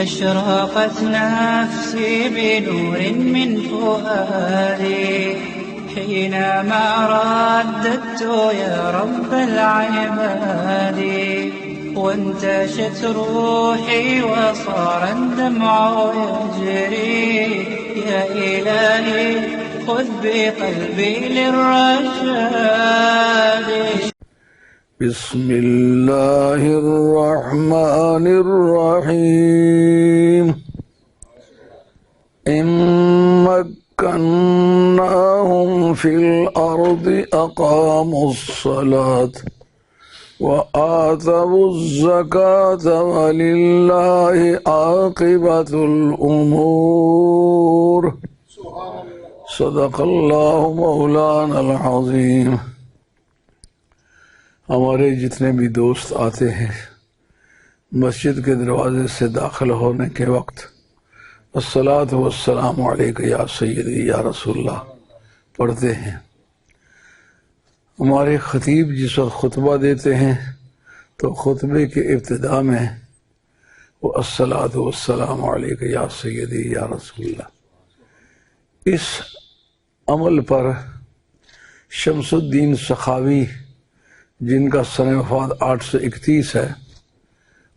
أشرقت نفسي بنور من فؤادي حينما رددت يا رب العباد وانتشت روحي وصار الدمع يجري يا إلهي خذ بقلبي للرشاد. بسم الله الرحمن الرحيم. إن مكناهم في الأرض أقاموا الصلاة وآتوا الزكاة ولله عاقبة الأمور. صدق اللہ مولانا العظیم. ہمارے جتنے بھی دوست آتے ہیں مسجد کے دروازے سے داخل ہونے کے وقت الصلاۃ والسلام علیک یا سیدی یا رسول اللہ پڑھتے ہیں. ہمارے خطیب جس وقت خطبہ دیتے ہیں تو خطبے کے ابتداء میں وہ الصلاۃ والسلام علیک یا سیدی یا رسول اللہ. اس عمل پر شمس الدین سخاوی جن کا سن وفات 831 ہے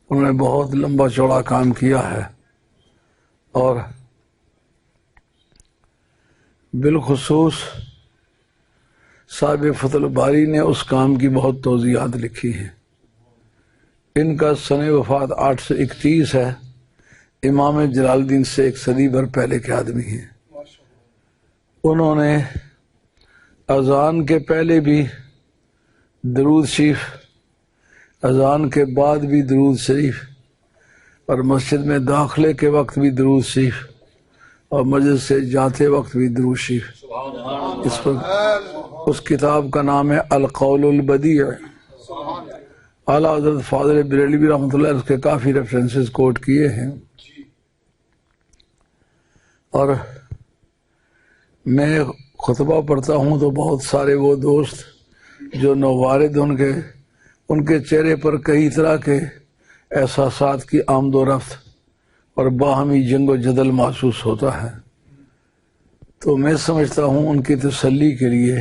انہوں نے بہت لمبا چوڑا کام کیا ہے اور بالخصوص صاحب فتح الباری نے اس کام کی بہت توضیحات لکھی ہیں. ان کا سن وفات 831 ہے. امام جلال الدین سے ایک صدی بھر پہلے کے آدمی ہیں. انہوں نے اذان کے پہلے بھی درود شریف، اذان کے بعد بھی درود شریف، اور مسجد میں داخلے کے وقت بھی درود شریف، اور مسجد سے جاتے وقت بھی درود شریف. اس کتاب کا نام ہے القول البدیع. اعلیٰ حضرت فاضل بریلوی رحمۃ اللہ اس کے کافی ریفرنسز کوٹ کیے ہیں. اور میں خطبہ پڑھتا ہوں تو بہت سارے وہ دوست جو نوارد ان کے چہرے پر کئی طرح کے احساسات کی آمد و رفت اور باہمی جنگ و جدل محسوس ہوتا ہے، تو میں سمجھتا ہوں ان کی تسلی کے لیے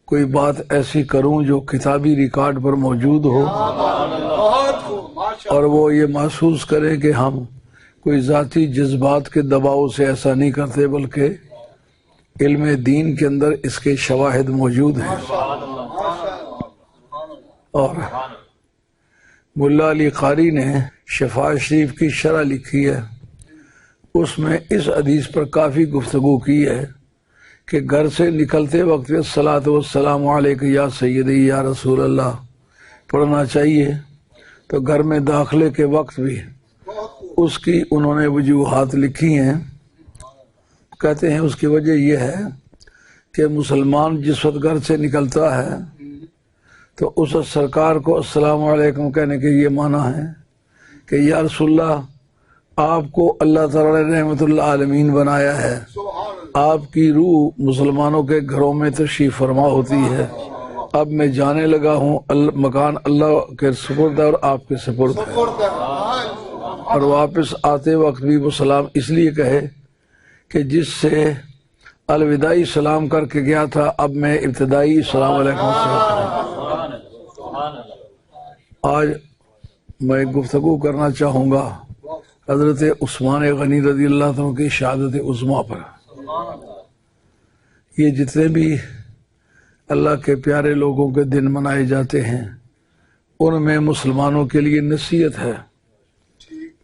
کوئی بات ایسی کروں جو کتابی ریکارڈ پر موجود ہو اور وہ یہ محسوس کریں کہ ہم کوئی ذاتی جذبات کے دباؤ سے ایسا نہیں کرتے بلکہ علم دین کے اندر اس کے شواہد موجود ہیں. اور ملا علی قاری نے شفاء شریف کی شرح لکھی ہے، اس میں اس حدیث پر کافی گفتگو کی ہے کہ گھر سے نکلتے وقت الصلاۃ والسلام علیک یا سیدی یا رسول اللہ پڑھنا چاہیے، تو گھر میں داخلے کے وقت بھی اس کی انہوں نے وجوہات لکھی ہیں. کہتے ہیں اس کی وجہ یہ ہے کہ مسلمان جس وقت گھر سے نکلتا ہے تو اس سرکار کو السلام علیکم کہنے کے یہ معنی ہے کہ یا رسول اللہ آپ کو اللہ تعالیٰ نے رحمت اللہ عالمین بنایا ہے، آپ کی روح مسلمانوں کے گھروں میں تشریف فرما ہوتی ہے، اب میں جانے لگا ہوں، مکان اللہ کے سپرد ہے اور آپ کے سپرد ہے. اور واپس آتے وقت بھی وہ سلام اس لیے کہے کہ جس سے الوداعی سلام کر کے گیا تھا اب میں ابتدائی السلام علیکم سے. آج میں گفتگو کرنا چاہوں گا حضرت عثمان غنی رضی اللہ عنہ کی شہادت عظمیٰ پر. یہ جتنے بھی اللہ کے پیارے لوگوں کے دن منائے جاتے ہیں ان میں مسلمانوں کے لیے نصیحت ہے.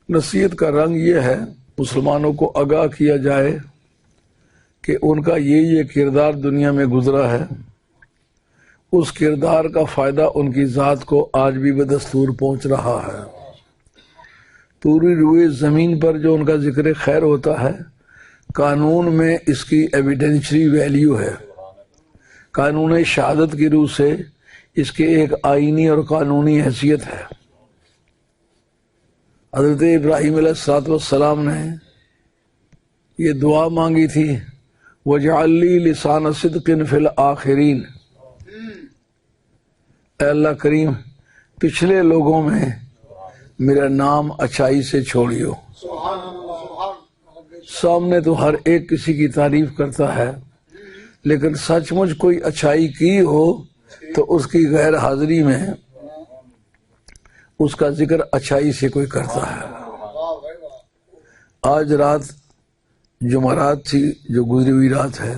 نصیحت کا رنگ یہ ہے مسلمانوں کو آگاہ کیا جائے کہ ان کا یہ کردار دنیا میں گزرا ہے، اس کردار کا فائدہ ان کی ذات کو آج بھی بدستور پہنچ رہا ہے. پوری روئے زمین پر جو ان کا ذکر خیر ہوتا ہے قانون میں اس کی ایویڈنشری ویلیو ہے. قانون شہادت کی روح سے اس کے ایک آئینی اور قانونی حیثیت ہے. حضرت ابراہیم علیہ السلام نے یہ دعا مانگی تھی وَجْعَلْ لِي لِسَانَ صِدْقٍ فِي الْآخِرِينَ. اے اللہ کریم پچھلے لوگوں میں میرا نام اچھائی سے چھوڑیو۔ سامنے تو ہر ایک کسی کی تعریف کرتا ہے، لیکن سچ مچ کوئی اچھائی کی ہو تو اس کی غیر حاضری میں اس کا ذکر اچھائی سے کوئی کرتا ہے۔ آج رات جمعرات تھی جو گزری ہوئی رات ہے،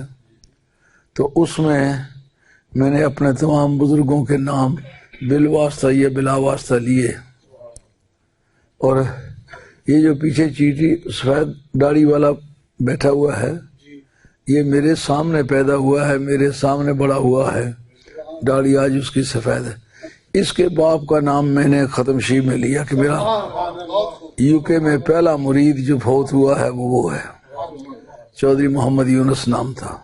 تو اس میں نے اپنے تمام بزرگوں کے نام بالواسطہ یا بلا واسطہ لیے، اور یہ جو پیچھے چیٹی سفید داڑھی والا بیٹھا ہوا ہے، یہ میرے سامنے پیدا ہوا ہے، میرے سامنے بڑا ہوا ہے، داڑھی آج اس کی سفید ہے۔ اس کے باپ کا نام میں نے ختم شیب میں لیا کہ میرا UK میں پہلا مرید جو فوت ہوا ہے وہ ہے، چودھری محمد یونس نام تھا۔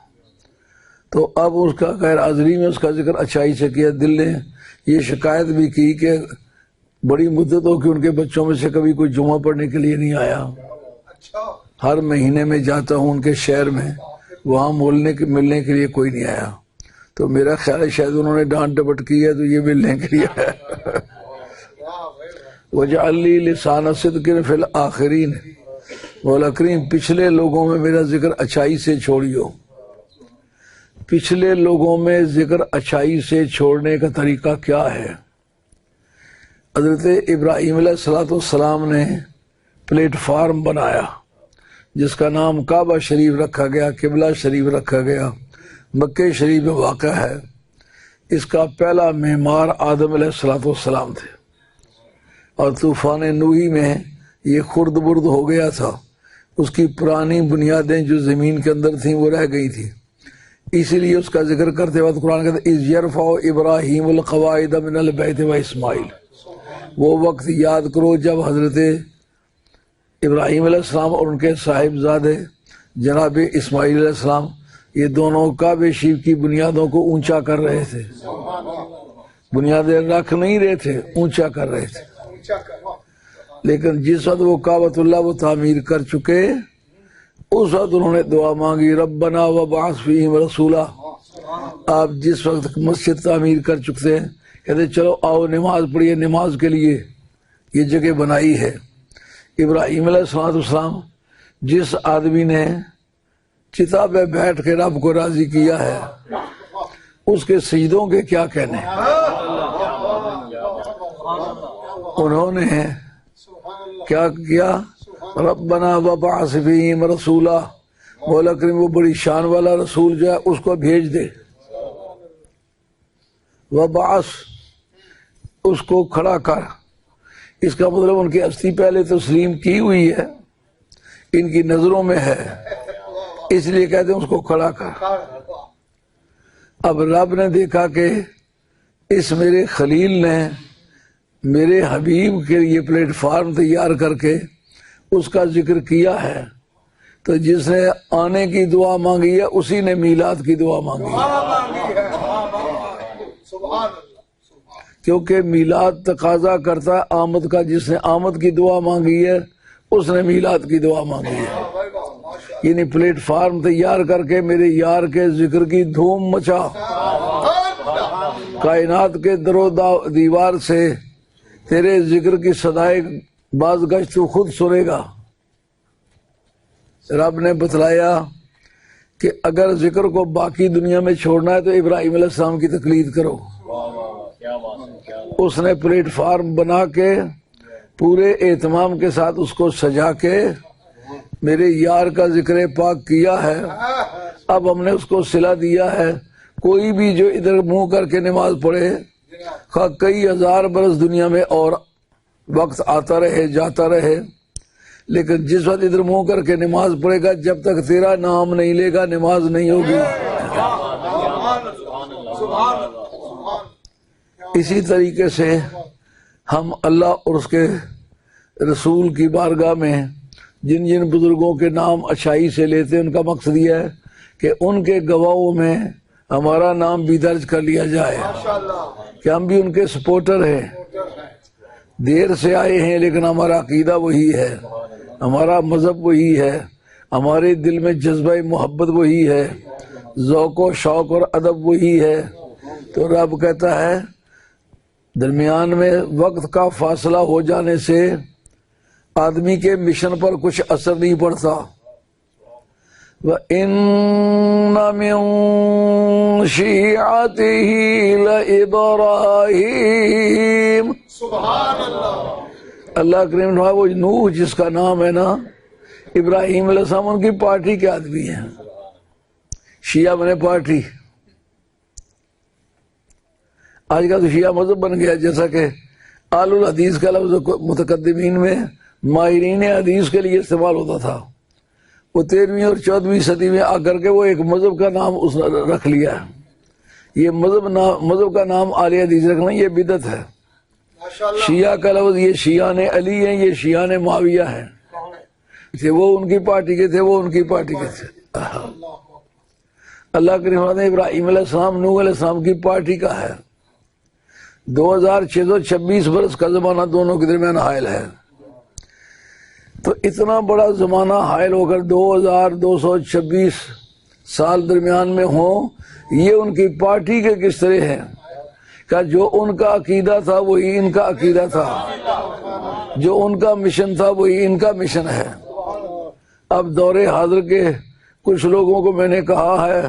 تو اب اس کا غیر حاضری میں اس کا ذکر اچھائی سے کیا۔ دل نے یہ شکایت بھی کی کہ بڑی مدت ہو کہ ان کے بچوں میں سے کبھی کوئی جمعہ پڑھنے کے لیے نہیں آیا۔ ہر مہینے میں جاتا ہوں ان کے شہر میں، وہاں ملنے کے لیے کوئی نہیں آیا، تو میرا خیال ہے شاید انہوں نے ڈانٹ ڈپٹ کی ہے تو یہ ملنے کے لیے آیا۔ وَجَعَلْ لِي لِسَانَ صِدْقٍ فِي الْآخِرِينَ، مولا کریم پچھلے لوگوں میں میرا ذکر اچھائی سے چھوڑیو۔ پچھلے لوگوں میں ذکر اچھائی سے چھوڑنے کا طریقہ کیا ہے؟ حضرت ابراہیم علیہ السلام نے پلیٹ فارم بنایا جس کا نام کعبہ شریف رکھا گیا، قبلہ شریف رکھا گیا، مکہ شریف میں واقع ہے۔ اس کا پہلا معمار آدم علیہ السلام تھے، اور طوفان نوحی میں یہ خرد برد ہو گیا تھا، اس کی پرانی بنیادیں جو زمین کے اندر تھیں وہ رہ گئی تھیں۔ اسی لیے اس کا ذکر کرتے وقت قرآن کہتا ہے اِذْ يَرْفَعُ إِبْرَاهِيمُ الْقَوَاعِدَ مِنَ الْبَيْتِ وَإِسْمَاعِيلُ، وہ وقت یاد کرو جب حضرت ابراہیم علیہ السلام اور ان کے صاحبزادے جناب اسماعیل علیہ السلام یہ دونوں کعبہ شریف کی بنیادوں کو اونچا کر رہے تھے، بنیادیں رکھ نہیں رہے تھے، اونچا کر رہے تھے۔ لیکن جس وقت وہ کعبۃ اللہ وہ تعمیر کر چکے، اس وقت انہوں نے دعا مانگی ربنا وابعث فیہم رسولا۔ آپ جس وقت مسجد تعمیر کر چکتے ہیں کہتے چلو آؤ نماز پڑھیے، نماز کے لیے یہ جگہ بنائی ہے۔ ابراہیم علیہ السلام جس آدمی نے چتا پہ بیٹھ کے رب کو راضی کیا ہے، اس کے سجدوں کے کیا کہنے۔ انہوں نے کیا کیا؟ ربنا وابعث فیہم رسولا، مولا کریم وہ بڑی شان والا رسول جو ہے اس کو بھیج دے۔ وابعث، اس کو کھڑا کر، اس کا مطلب ان کی ہستی پہلے تسلیم کی ہوئی ہے، ان کی نظروں میں ہے، اس لیے کہتے ہیں اس کو کھڑا کر۔ اب رب نے دیکھا کہ اس میرے خلیل نے میرے حبیب کے لیے پلیٹ فارم تیار کر کے اس کا ذکر کیا ہے، تو جس نے آنے کی دعا مانگی ہے اسی نے میلاد کی دعا مانگی ہے، کیونکہ میلاد تقاضا کرتا ہے آمد کا۔ جس نے آمد کی دعا مانگی ہے اس نے میلاد کی دعا مانگی ہے۔ یعنی پلیٹ فارم تیار کر کے میرے یار کے ذکر کی دھوم مچا، کائنات کے در و دیوار سے تیرے ذکر کی صدائے باز گشت تو خود سنے گا۔ رب نے بتلایا کہ اگر ذکر کو باقی دنیا میں چھوڑنا ہے تو ابراہیم علیہ السلام کی تقلید کرو۔ اس نے پلیٹ فارم بنا کے پورے اہتمام کے ساتھ اس کو سجا کے میرے یار کا ذکر پاک کیا ہے۔ اب ہم نے اس کو صلہ دیا ہے، کوئی بھی جو ادھر منہ کر کے نماز پڑھے، خواہ کئی ہزار برس دنیا میں اور وقت آتا رہے جاتا رہے، لیکن جس وقت ادھر منہ کر کے نماز پڑھے گا جب تک تیرا نام نہیں لے گا نماز نہیں ہوگی۔ اسی طریقے سے ہم اللہ اور اس کے رسول کی بارگاہ میں جن جن بزرگوں کے نام اچھائی سے لیتے ہیں ان کا مقصد یہ ہے کہ ان کے گواہوں میں ہمارا نام بھی درج کر لیا جائے کہ ہم بھی ان کے سپورٹر ہیں، دیر سے آئے ہیں لیکن ہمارا عقیدہ وہی ہے، ہمارا مذہب وہی ہے، ہمارے دل میں جذبہ محبت وہی ہے، ذوق و شوق اور ادب وہی ہے۔ تو رب کہتا ہے درمیان میں وقت کا فاصلہ ہو جانے سے آدمی کے مشن پر کچھ اثر نہیں پڑتا. وَإِنَّ مِن شِيعَتِهِ لَإِبْرَاهِيمَ. سبحان اللہ. اللہ کریم نے وہ نوح جس کا نام ہے نا ابراہیم علیہ السلام، ان کی پارٹی کے آدمی ہیں. شیعہ بنے پارٹی. آج کا تو شیعہ مذہب بن گیا، جیسا کہ آل الحدیث کا لفظ متقدمین میں ماہرین حدیث کے لیے استعمال ہوتا تھا. وہ 13ویں اور 14ویں صدی میں آ کر کے وہ ایک مذہب کا نام اس نے رکھ لیا. یہ مذہب کا نام آل حدیث رکھنا یہ بدعت ہے. شیعہ کا لفظ یہ شیعان علی ہیں، یہ شیعان معاویہ ہیں. وہ ان کی پارٹی کے تھے، وہ ان کی پارٹی کے تھے. اللہ کے رحمت ابراہیم علیہ السلام نوح علیہ السلام کی پارٹی کا ہے. 2626 برس کا زمانہ دونوں کے درمیان حائل ہے. تو اتنا بڑا زمانہ حائل ہو کر 2226 سال درمیان میں ہوں، یہ ان کی پارٹی کے کس طرح ہیں کہ جو ان کا عقیدہ تھا وہی ان کا عقیدہ تھا، جو ان کا مشن تھا وہی ان کا مشن ہے. اب دور حاضر کے کچھ لوگوں کو میں نے کہا ہے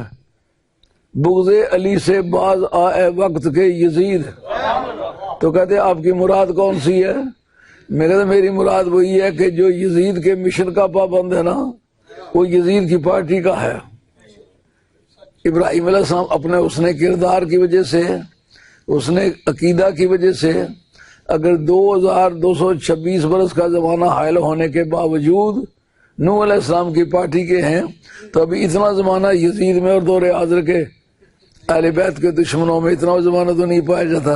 بغض علی سے باز آئے وقت کے یزید، تو کہتے ہیں آپ کی مراد کون سی ہے؟ میں کہتا میری مراد وہی ہے کہ جو یزید کے مشن کا پابند ہے نا وہ یزید کی پارٹی کا ہے. ابراہیم علیہ السلام اپنے اس نے کردار کی وجہ سے، اس نے عقیدہ کی وجہ سے اگر 2226 برس کا زمانہ حائل ہونے کے باوجود نوح علیہ السلام کی پارٹی کے ہیں، تو ابھی اتنا زمانہ یزید میں اور دور حاضر کے اہل بیت کے دشمنوں میں اتنا زمانہ تو نہیں پایا جاتا.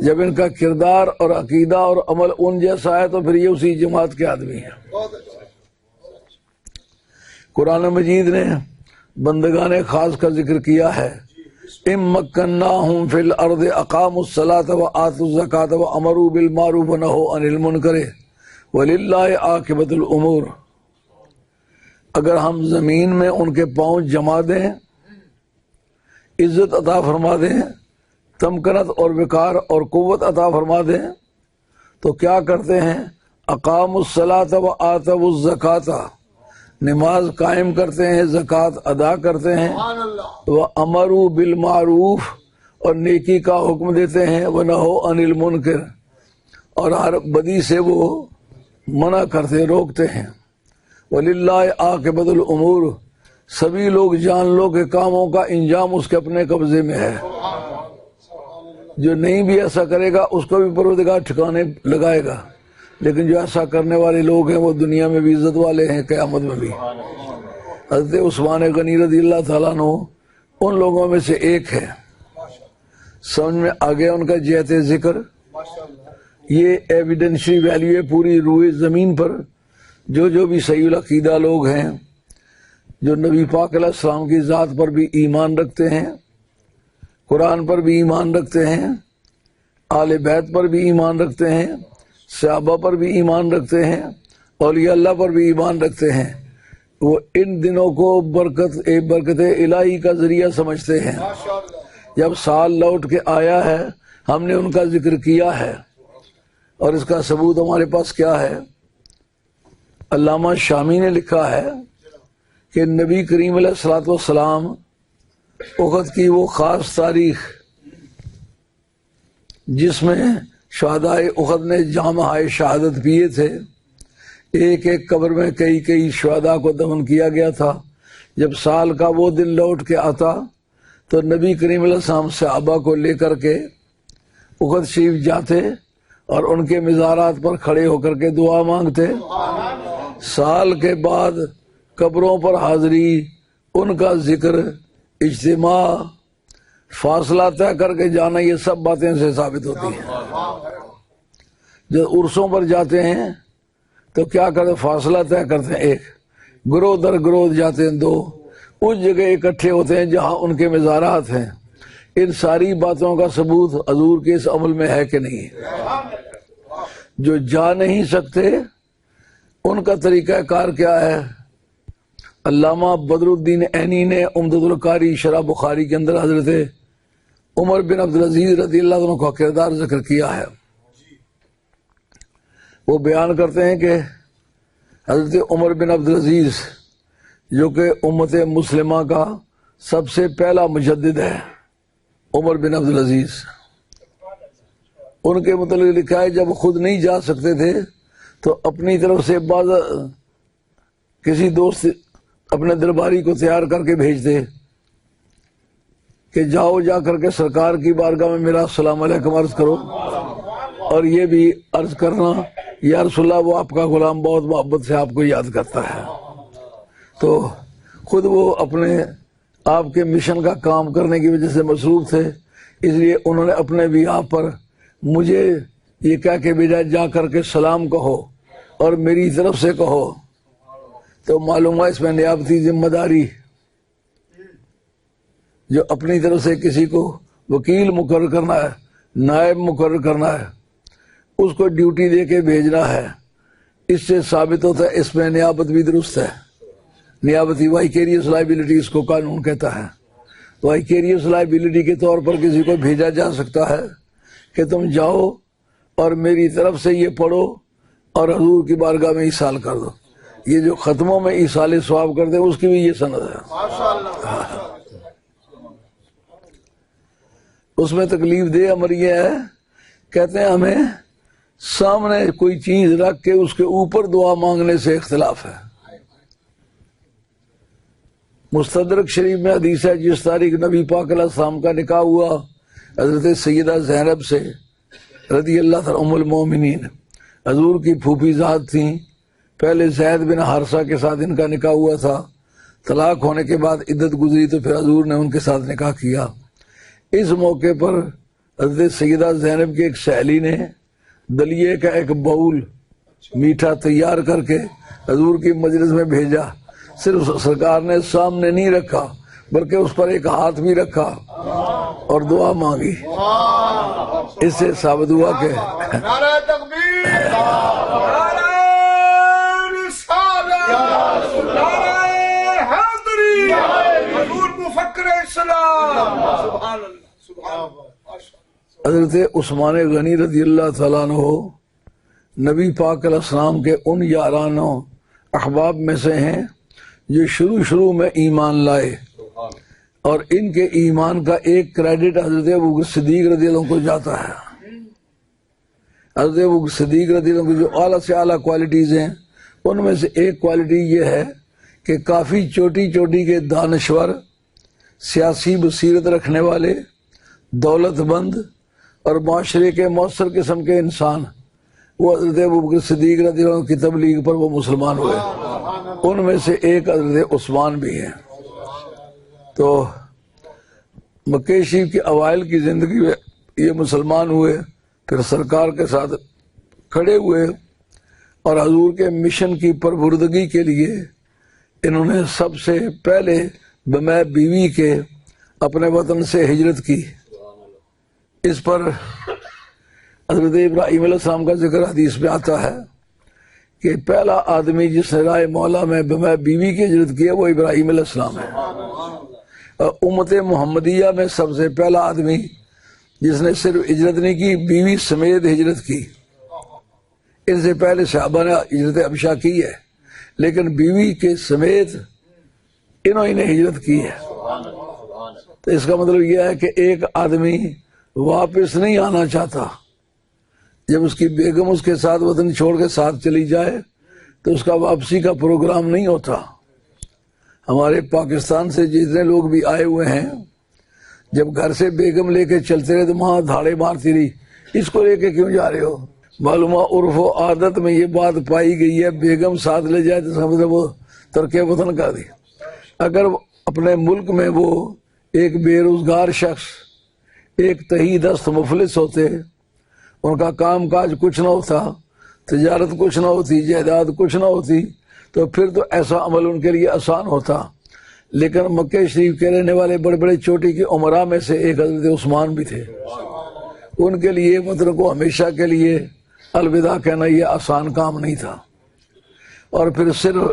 جب ان کا کردار اور عقیدہ اور عمل ان جیسا ہے تو پھر یہ اسی جماعت کے آدمی ہیں. قرآن مجید نے بندگان خاص کا ذکر کیا ہے. اِن مَّكَّنَّاهُمْ فِي الْأَرْضِ أَقَامُوا الصَّلَاةَ وَآتُوا الزَّكَاةَ وَأَمَرُوا بِالْمَعْرُوفِ وَنَهَوْا عَنِ الْمُنكَرِ وَلِلَّهِ عَاقِبَةُ الْأُمُورِ. اگر ہم زمین میں ان کے پاؤں جما دیں، عزت عطا فرما دیں، تمکنت اور وقار اور قوت عطا فرما دیں، تو کیا کرتے ہیں؟ اقاموا الصلاۃ وآتوا الزکاۃ، نماز قائم کرتے ہیں، زکوٰۃ ادا کرتے ہیں، وامروا بالمعروف اور نیکی کا حکم دیتے ہیں، ونہوا عن المنکر اور ہر بدی سے وہ منع کرتے روکتے ہیں. وللہ عاقبۃ الامور، سبھی لوگ جان لو کہ کاموں کا انجام اس کے اپنے قبضے میں ہے. جو نہیں بھی ایسا کرے گا اس کو بھی پروردگار ٹھکانے لگائے گا، لیکن جو ایسا کرنے والے لوگ ہیں وہ دنیا میں بھی عزت والے ہیں، قیامت میں بھی. حضرت عثمان غنی رضی اللہ تعالیٰ عنہ ان لوگوں میں سے ایک ہے. سمجھ میں آ گیا ان کا جہت ذکر. یہ ایویڈنشری ویلیو ہے پوری روئے زمین پر. جو بھی صحیح العقیدہ لوگ ہیں، جو نبی پاک علیہ السلام کی ذات پر بھی ایمان رکھتے ہیں، قرآن پر بھی ایمان رکھتے ہیں، آل بیت پر بھی ایمان رکھتے ہیں، صحابہ پر بھی ایمان رکھتے ہیں، اولیاء اللہ پر بھی ایمان رکھتے ہیں، وہ ان دنوں کو برکت الہی کا ذریعہ سمجھتے ہیں. جب سال لوٹ کے آیا ہے ہم نے ان کا ذکر کیا ہے، اور اس کا ثبوت ہمارے پاس کیا ہے؟ علامہ شامی نے لکھا ہے کہ نبی کریم علیہ الصلوۃ والسلام احد کی وہ خاص تاریخ جس میں شہدائے احد نے جامہ شہادت پیے تھے، ایک ایک قبر میں کئی شہداء کو دفن کیا گیا تھا. جب سال کا وہ دن لوٹ کے آتا تو نبی کریم علیہ السلام صحابہ کو لے کر کے احد شریف جاتے اور ان کے مزارات پر کھڑے ہو کر کے دعا مانگتے. سال کے بعد قبروں پر حاضری، ان کا ذکر، اجتماع، فاصلہ طے کر کے جانا، یہ سب باتیں سے ثابت ہوتی ہیں. جب عرصوں پر جاتے ہیں تو کیا کرتے؟ فاصلہ طے کرتے ہیں، ایک گروہ در گروہ جاتے ہیں، دو اس جگہ اکٹھے ہوتے ہیں جہاں ان کے مزارات ہیں. ان ساری باتوں کا ثبوت حضور کے اس عمل میں ہے کہ نہیں؟ جو جا نہیں سکتے ان کا طریقہ کار کیا ہے؟ علامہ بدر الدین عینی نے عمدۃ القاری شرح بخاری کے اندر حضرت عمر بن عبدالعزیز رضی اللہ عنہ کا کردار ذکر کیا ہے۔ وہ بیان کرتے ہیں کہ حضرت عمر بن عبدالعزیز جو کہ امت مسلمہ کا سب سے پہلا مجدد ہے، عمر بن عبدالعزیز، ان کے متعلق لکھا ہے جب خود نہیں جا سکتے تھے تو اپنی طرف سے بعض کسی دوست اپنے درباری کو تیار کر کے بھیجتے کہ جاؤ، جا کر کے سرکار کی بارگاہ میں میرا السلام علیکم عرض کرو، اور یہ بھی عرض کرنا یا رسول اللہ وہ آپ کا غلام بہت محبت سے آپ کو یاد کرتا ہے۔ تو خود وہ اپنے آپ کے مشن کا کام کرنے کی وجہ سے مصروف تھے، اس لیے انہوں نے اپنے بھی آپ پر مجھے یہ کہہ کے بھیجا جا کر کے سلام کہو اور میری طرف سے کہو۔ تو معلوم ہے اس میں نیابتی ذمہ داری، جو اپنی طرف سے کسی کو وکیل مقرر کرنا ہے، نائب مقرر کرنا ہے، اس کو ڈیوٹی دے کے بھیجنا ہے، اس سے ثابت ہوتا ہے اس میں نیابت بھی درست ہے۔ نیابتی وائکیریس لائبلٹی اس کو قانون کہتا ہے۔ وائکیریس لائبلٹی کے طور پر کسی کو بھیجا جا سکتا ہے کہ تم جاؤ اور میری طرف سے یہ پڑھو اور حضور کی بارگاہ میں ایصال کر دو۔ یہ جو ختموں میں ایصال ثواب کرتے ہیں اس کی بھی یہ سند ہے۔ اس میں تکلیف دہ امر یہ ہے، کہتے ہیں ہمیں سامنے کوئی چیز رکھ کے اس کے اوپر دعا مانگنے سے اختلاف ہے۔ مستدرک شریف میں حدیث ہے جس تاریخ نبی پاک علیہ السلام کا نکاح ہوا حضرت سیدہ زینب سے رضی اللہ عنہ ام المومنین، حضور کی پھوپھی ذات تھیں۔ پہلے زید بن حارثہ کے ساتھ ان کا نکاح ہوا تھا، طلاق ہونے کے بعد عدت گزری تو پھر حضور نے ان کے ساتھ نکاح کیا۔ اس موقع پر حضرت سیدہ زینب کی ایک سہیلی نے دلیے کا ایک باؤل میٹھا تیار کر کے حضور کی مجلس میں بھیجا۔ صرف سرکار نے سامنے نہیں رکھا بلکہ اس پر ایک ہاتھ بھی رکھا اور دعا مانگی۔ اس سے ثابت ہوا کہ نعرہ تکبیر، نعرہ رسالت، نعرہ حیدری، حضور مفکر اسلام، سبحان اللہ، سبحان اللہ۔ حضرت عثمان غنی رضی اللہ تعالیٰ عنہ نبی پاک علیہ السلام کے ان یارانوں احباب میں سے ہیں جو شروع میں ایمان لائے، اور ان کے ایمان کا ایک کریڈٹ حضرت ابوبکر صدیق رضی اللہ عنہ کو جاتا ہے۔ حضرت ابوبکر صدیق رضی اللہ عنہ کی جو اعلیٰ سے اعلیٰ کوالٹیز ہیں ان میں سے ایک کوالٹی یہ ہے کہ کافی چوٹی کے دانشور، سیاسی بصیرت رکھنے والے، دولت مند اور معاشرے کے مؤثر قسم کے انسان، وہ حضرت ابوبکر صدیق رضی اللہ عنہ کی تبلیغ پر وہ مسلمان ہوئے۔ ان میں سے ایک حضرت عثمان بھی ہیں۔ تو مکہ شریف کے اوائل کی زندگی میں یہ مسلمان ہوئے، پھر سرکار کے ساتھ کھڑے ہوئے، اور حضور کے مشن کی پربردگی کے لیے انہوں نے سب سے پہلے بمے بیوی کے اپنے وطن سے ہجرت کی۔ اس پر حضرت ابراہیم علیہ السلام کا ذکر حدیث میں آتا ہے کہ پہلا آدمی جس نے رائے مولا میں بمے بیوی کی ہجرت کی ہے وہ ابراہیم علیہ السلام ہے۔ اور امت محمدیہ میں سب سے پہلا آدمی جس نے صرف ہجرت نہیں کی، بیوی سمیت ہجرت کی۔ ان سے پہلے صحابہ نے ہجرت حبشہ کی ہے، لیکن بیوی کے سمیت انہوں نے ہجرت کی ہے۔ تو اس کا مطلب یہ ہے کہ ایک آدمی واپس نہیں آنا چاہتا، جب اس کی بیگم اس کے ساتھ وطن چھوڑ کے ساتھ چلی جائے تو اس کا واپسی کا پروگرام نہیں ہوتا۔ ہمارے پاکستان سے جتنے لوگ بھی آئے ہوئے ہیں، جب گھر سے بیگم لے کے چلتے رہے تو وہاں دھاڑے مارتی رہی، اس کو لے کے کیوں جا رہے ہو؟ معلومہ عرف و عادت میں یہ بات پائی گئی ہے بیگم ساتھ لے جائے تو سمجھے وہ ترک وطن کر دی۔ اگر اپنے ملک میں وہ ایک بے روزگار شخص، ایک تہی دست مفلس ہوتے، ان کا کام کاج کچھ نہ ہوتا، تجارت کچھ نہ ہوتی، جائیداد کچھ نہ ہوتی، تو پھر تو ایسا عمل ان کے لیے آسان ہوتا۔ لیکن مکہ شریف کے رہنے والے بڑے بڑے چوٹی کے عمراء میں سے ایک حضرت عثمان بھی تھے۔ ان کے لیے وطن کو ہمیشہ کے لیے الوداع کہنا یہ آسان کام نہیں تھا۔ اور پھر صرف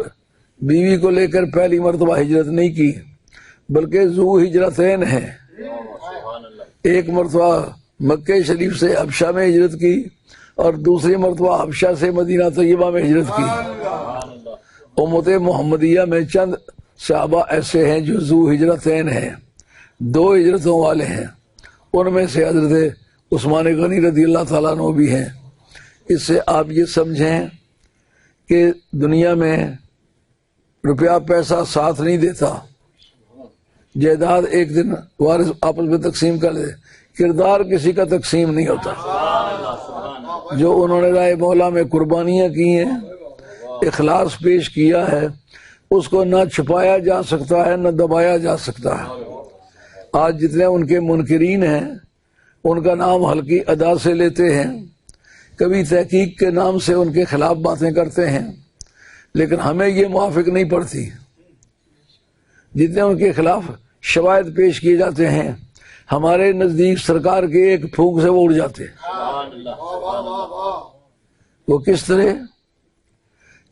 بیوی کو لے کر پہلی مرتبہ ہجرت نہیں کی، بلکہ ذو ہجرتین ہے، ایک مرتبہ مکہ شریف سے حبشہ میں ہجرت کی اور دوسری مرتبہ حبشہ سے مدینہ طیبہ میں ہجرت کی۔ امت محمدیہ میں چند صحابہ ایسے ہیں جو ذو ہجرتین ہیں، 2 ہجرتوں والے ہیں، ان میں سے حضرت عثمان غنی رضی اللہ تعالیٰ عنہ بھی ہیں۔ اس سے آپ یہ سمجھیں کہ دنیا میں روپیہ پیسہ ساتھ نہیں دیتا، جائیداد ایک دن وارث آپس میں تقسیم کر لے، کردار کسی کا تقسیم نہیں ہوتا۔ جو انہوں نے راہ مولا میں قربانیاں کی ہیں، اخلاص پیش کیا ہے، اس کو نہ چھپایا جا سکتا ہے نہ دبایا جا سکتا ہے۔ آج جتنے ان کے منکرین ہیں ان کا نام ہلکی ادا سے لیتے ہیں، کبھی تحقیق کے نام سے ان کے خلاف باتیں کرتے ہیں، لیکن ہمیں یہ موافق نہیں پڑتی۔ جتنے ان کے خلاف شواہد پیش کیے جاتے ہیں، ہمارے نزدیک سرکار کے ایک پھونک سے وہ اڑ جاتے ہیں۔ وہ کس طرح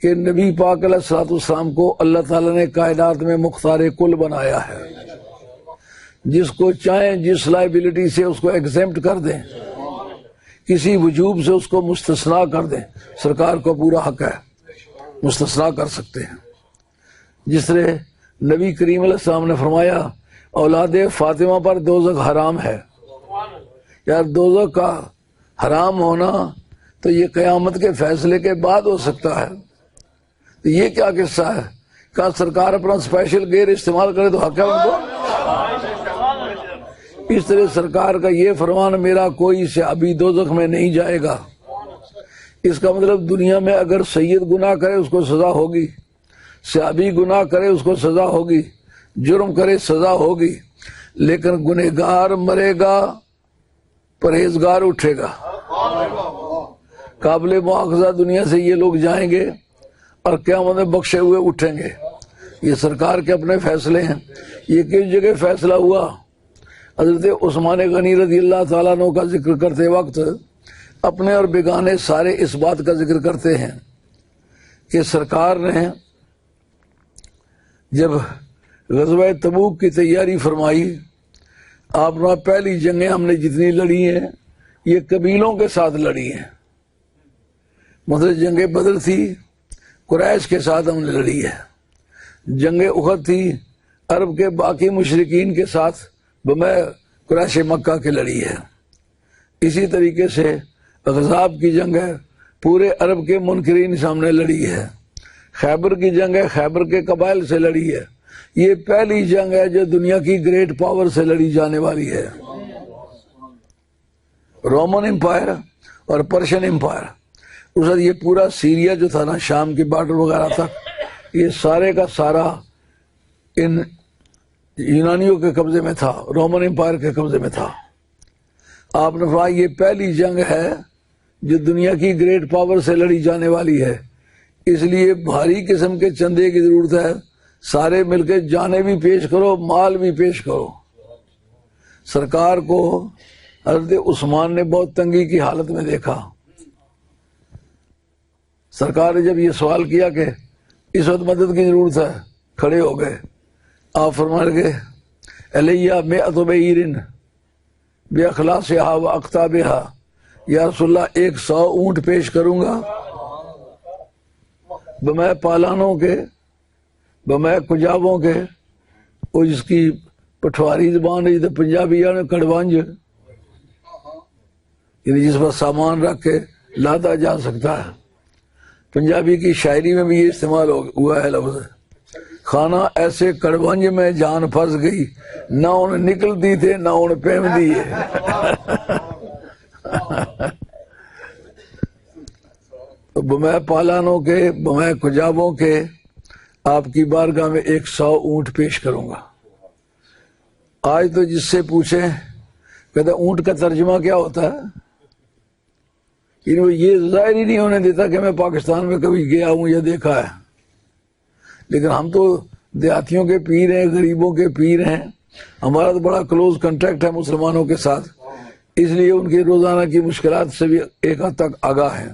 کہ نبی پاک علیہ الصلوۃ والسلام کو اللہ تعالیٰ نے کائنات میں مختار کل بنایا ہے، جس کو چاہیں جس لائبلٹی سے اس کو ایگزیمپٹ کر دیں، کسی وجوب سے اس کو مستثنا کر دیں، سرکار کو پورا حق ہے، مستثنا کر سکتے ہیں۔ جس طرح نبی کریم علیہ السلام نے فرمایا اولاد فاطمہ پر دوزخ حرام ہے۔ یار دوزخ کا حرام ہونا تو یہ قیامت کے فیصلے کے بعد ہو سکتا ہے، تو یہ کیا قصہ ہے؟ کہا سرکار اپنا اسپیشل گیئر استعمال کرے تو حق ہے ان کو۔ اس طرح سرکار کا یہ فرمان میرا کوئی صحابی دوزخ میں نہیں جائے گا، اس کا مطلب دنیا میں اگر سید گناہ کرے اس کو سزا ہوگی، صحابی گناہ کرے اس کو سزا ہوگی، جرم کرے سزا ہوگی، لیکن گنہگار مرے گا، پرہیزگار اٹھے گا۔ قابل مواخذہ دنیا سے یہ لوگ جائیں گے اور قیامت میں بخشے ہوئے اٹھیں گے۔ یہ سرکار کے اپنے فیصلے ہیں۔ یہ کس جگہ فیصلہ ہوا؟ حضرت عثمان غنی رضی اللہ تعالیٰ عنہ کا ذکر کرتے وقت اپنے اور بیگانے سارے اس بات کا ذکر کرتے ہیں کہ سرکار نے جب غزوہ تبوک کی تیاری فرمائی، آپ نے پہلی جنگیں ہم نے جتنی لڑی ہیں یہ قبیلوں کے ساتھ لڑی ہیں، مثلا جنگ بدر تھی قریش کے ساتھ ہم نے لڑی ہے، جنگ احد تھی عرب کے باقی مشرکین کے ساتھ بمے قریش مکہ کے لڑی ہے۔ اسی طریقے سے غزاب کی جنگ ہے، پورے عرب کے منکرین سامنے لڑی ہے۔ خیبر کی جنگ ہے، خیبر کے قبائل سے لڑی ہے۔ یہ پہلی جنگ ہے جو دنیا کی گریٹ پاور سے لڑی جانے والی ہے۔ رومن امپائر اور پرشین امپائر، اس وقت یہ پورا سیریا جو تھا نا، شام کی بارڈر وغیرہ تک، یہ سارے کا سارا ان یونانیوں کے قبضے میں تھا، رومن امپائر کے قبضے میں تھا۔ آپ نے فرمایا یہ پہلی جنگ ہے جو دنیا کی گریٹ پاور سے لڑی جانے والی ہے، اس لیے بھاری قسم کے چندے کی ضرورت ہے، سارے مل کے جانیں بھی پیش کرو، مال بھی پیش کرو۔ سرکار کو حضرت عثمان نے بہت تنگی کی حالت میں دیکھا۔ سرکار نے جب یہ سوال کیا کہ اس وقت مدد کی ضرورت ہے، کھڑے ہو گئے۔ آپ فرمانے لگے علیہ مئۃ بعیر باخلاصھا واقطابھا، یا رسول اللہ 100 اونٹ پیش کروں گا بمے پالانوں کے، بمے کجابوں کے، وہ جس کی پٹھواری زبان ہے جدھر پنجابی ہے کڑوانج، یعنی جس پر سامان رکھ کے لادا جا سکتا ہے۔ پنجابی کی شاعری میں بھی یہ استعمال ہوا ہے لفظ، کھانا ایسے کڑونج میں جان پھنس گئی، نہ انہیں نکل دی تھے نہ انہیں پہم دی ہے۔ تو بمے پالانوں کے، بمے کجابوں کے آپ کی بارگاہ میں 100 اونٹ پیش کروں گا۔ آج تو جس سے پوچھیں کہتا اونٹ کا ترجمہ کیا ہوتا ہے، یہ ظاہر ہی نہیں ہونے دیتا کہ میں پاکستان میں کبھی گیا ہوں یا دیکھا ہے، لیکن ہم تو دیہاتیوں کے پیر ہیں، غریبوں کے پیر ہیں، ہمارا تو بڑا کلوز کنٹیکٹ ہے مسلمانوں کے ساتھ، اس لیے ان کی روزانہ کی مشکلات سے بھی ایک حد تک آگاہ ہیں۔